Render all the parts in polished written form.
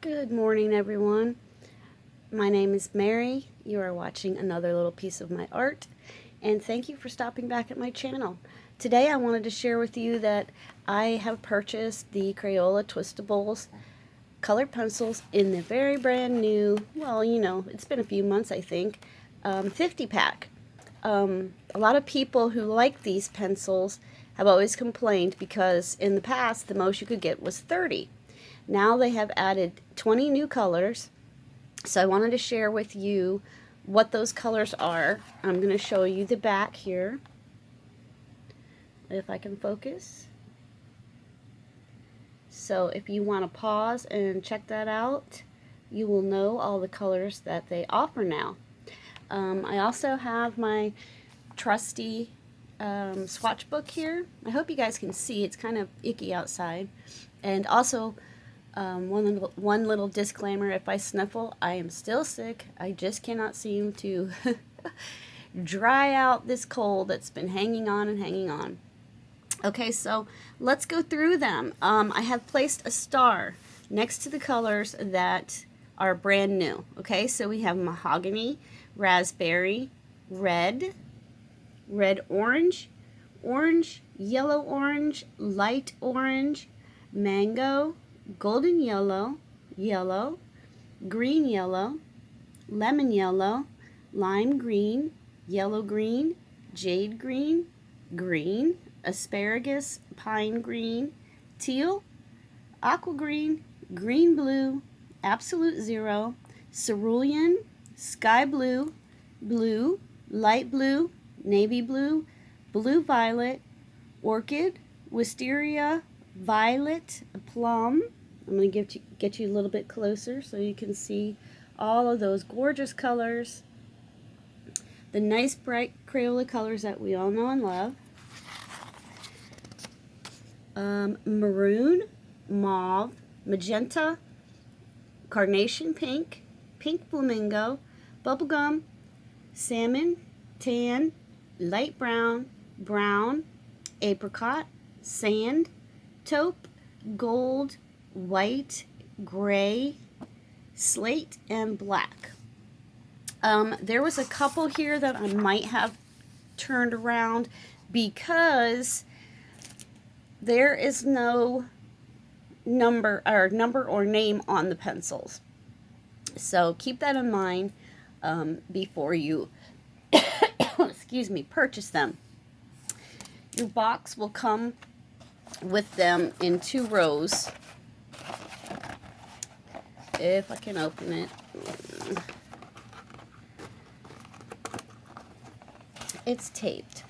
Good morning, everyone. My name is Mary. You are watching another little piece of my art, and thank you for stopping back at my channel. Today I wanted to share with you that I have purchased the Crayola Twistables colored pencils in the very brand new, well, it's been a few months, I think, 50 pack. A lot of people who like these pencils have always complained because in the past the most you could get was 30. Now they have added 20 new colors, so I wanted to share with you what those colors are. I'm going to show you the back here, if I can focus. So if you want to pause and check that out, you will know all the colors that they offer now. I also have my trusty swatch book here. I hope you guys can see. It's kind of icky outside. And also, one little disclaimer: if I sniffle, I am still sick. I just cannot seem to dry out this cold that's been hanging on and hanging on. Okay, so let's go through them. I have placed a star next to the colors that are brand new. Okay, so we have mahogany, raspberry, red, orange, yellow orange, light orange, mango, golden yellow, green yellow, lemon yellow, lime green, yellow green, jade green, asparagus, pine green, teal, aqua green, green blue, absolute zero, cerulean, sky blue, light blue, navy blue, blue violet, orchid, wisteria, violet, plum. I'm going to get you a little bit closer so you can see all of those gorgeous colors. The nice bright Crayola colors that we all know and love. Maroon, mauve, magenta, carnation pink, pink flamingo, bubblegum, salmon, tan, light brown, apricot, sand, taupe, gold, white, gray, slate, and black. There was a couple here that I might have turned around because there is no number or name on the pencils. So keep that in mind before you excuse me, purchase them. Your box will come with them in 2 rows. If I can open it. It's taped.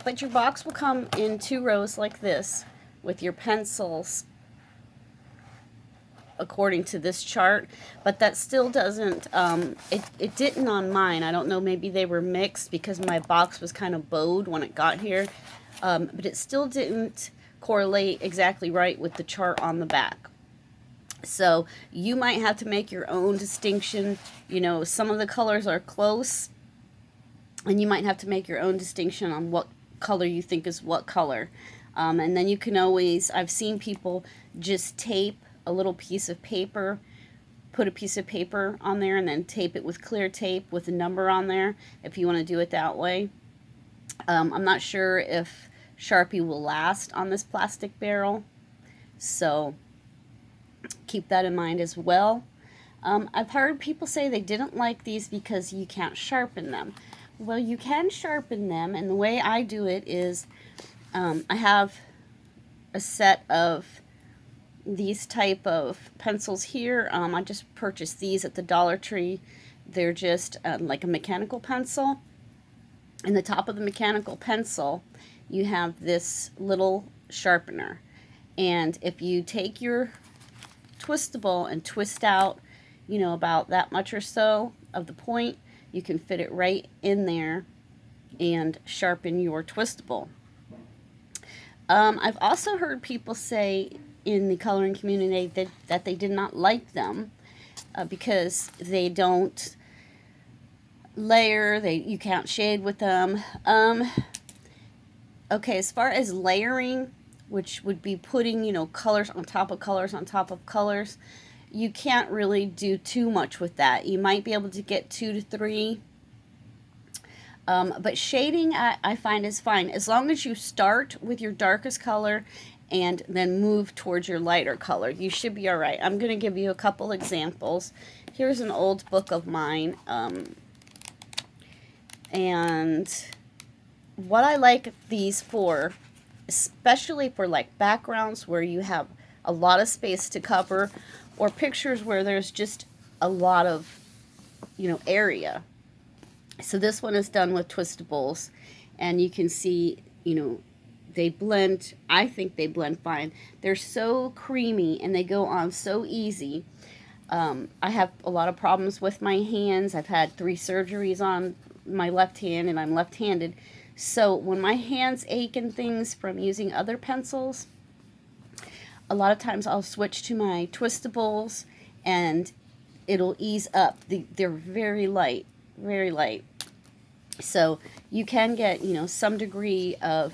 But your box will come in 2 rows like this with your pencils according to this chart, but that still doesn't, it didn't on mine. I don't know, maybe they were mixed because my box was kind of bowed when it got here, but it still didn't correlate exactly right with the chart on the back. So you might have to make your own distinction. You know, some of the colors are close, and you might have to make your own distinction on what color you think is what color. And then you can always, I've seen people just tape a little piece of paper, put a piece of paper on there and then tape it with clear tape with a number on there if you want to do it that way. I'm not sure if Sharpie will last on this plastic barrel, so keep that in mind as well. I've heard people say they didn't like these because you can't sharpen them. Well, you can sharpen them, and the way I do it is I have a set of these type of pencils here. I just purchased these at the Dollar Tree. They're just like a mechanical pencil. In the top of the mechanical pencil, you have this little sharpener. And if you take your Twistable and twist out, you know, about that much or so of the point, you can fit it right in there and sharpen your Twistable. I've also heard people say in the coloring community that they did not like them because they don't layer, you can't shade with them. Okay, as far as layering, which would be putting, you know, colors on top of colors on top of colors, you can't really do too much with that. You might be able to get 2 to 3. But shading, I find, is fine. As long as you start with your darkest color and then move towards your lighter color, you should be all right. I'm going to give you a couple examples. Here's an old book of mine. And what I like these for, especially for like backgrounds where you have a lot of space to cover, or pictures where there's just a lot of, area. So this one is done with Twistables, and you can see, they blend, I think they blend fine. They're so creamy and they go on so easy. I have a lot of problems with my hands. I've had 3 surgeries on my left hand, and I'm left-handed. So when my hands ache and things from using other pencils, a lot of times I'll switch to my Twistables and it'll ease up. They're very light, very light. So you can get, some degree of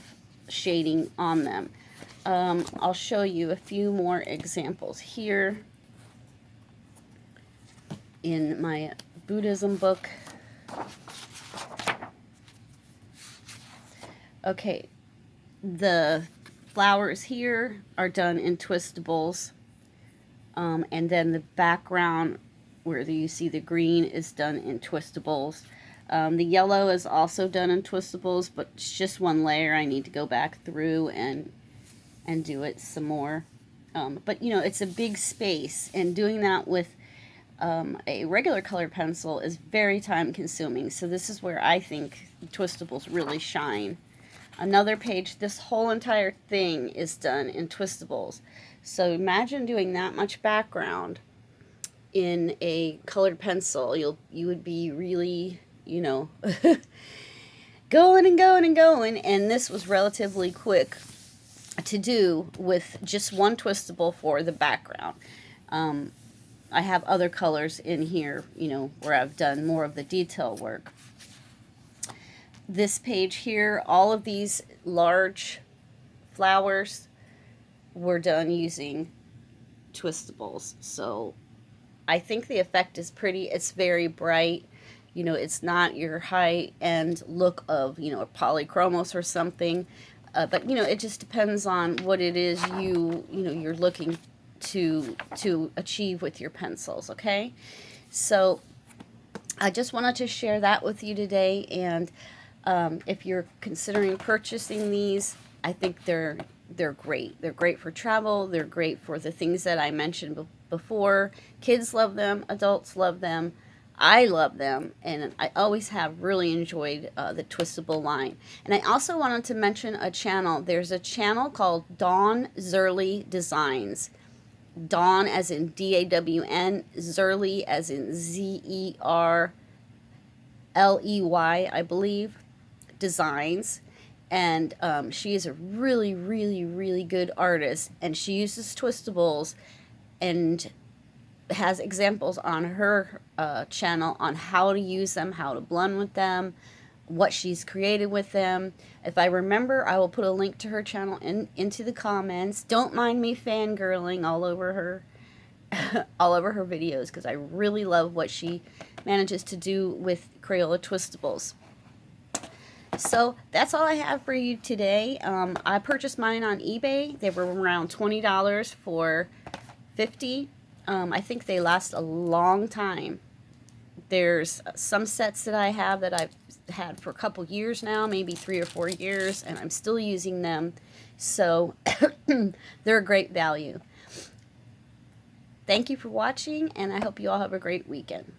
shading on them. I'll show you a few more examples here in my Buddhism book. Okay, the flowers here are done in Twistables, and then the background where you see the green is done in Twistables. The yellow is also done in Twistables, but it's just one layer. I need to go back through and do it some more. But it's a big space, and doing that with a regular colored pencil is very time consuming. So this is where I think Twistables really shine. Another page, this whole entire thing is done in Twistables. So imagine doing that much background in a colored pencil. You would be really, going and going and going. And this was relatively quick to do with just one Twistable for the background. I have other colors in here, where I've done more of the detail work. This page here, all of these large flowers were done using Twistables. So I think the effect is pretty. It's very bright. It's not your high-end look of, a polychromos or something. But, it just depends on what it is you're looking to achieve with your pencils, okay? So I just wanted to share that with you today, and if you're considering purchasing these, I think they're great. They're great for travel. They're great for the things that I mentioned before. Kids love them. Adults love them. I love them, and I always have really enjoyed the Twistable line. And I also wanted to mention a channel. There's a channel called Dawn Zerley Designs. Dawn as in D-A-W-N, Zerley as in Z-E-R-L-E-Y, I believe, Designs. And she is a really, really, really good artist, and she uses Twistables and has examples on her channel on how to use them, how to blend with them, what she's created with them. If I remember, I will put a link to her channel into the comments. Don't mind me fangirling all over her all over her videos, because I really love what she manages to do with Crayola Twistables. So that's all I have for you today. I purchased mine on eBay. They were around $20 for 50. I think they last a long time. There's some sets that I have that I've had for a couple years now, maybe 3 or 4 years, and I'm still using them. So they're a great value. Thank you for watching, and I hope you all have a great weekend.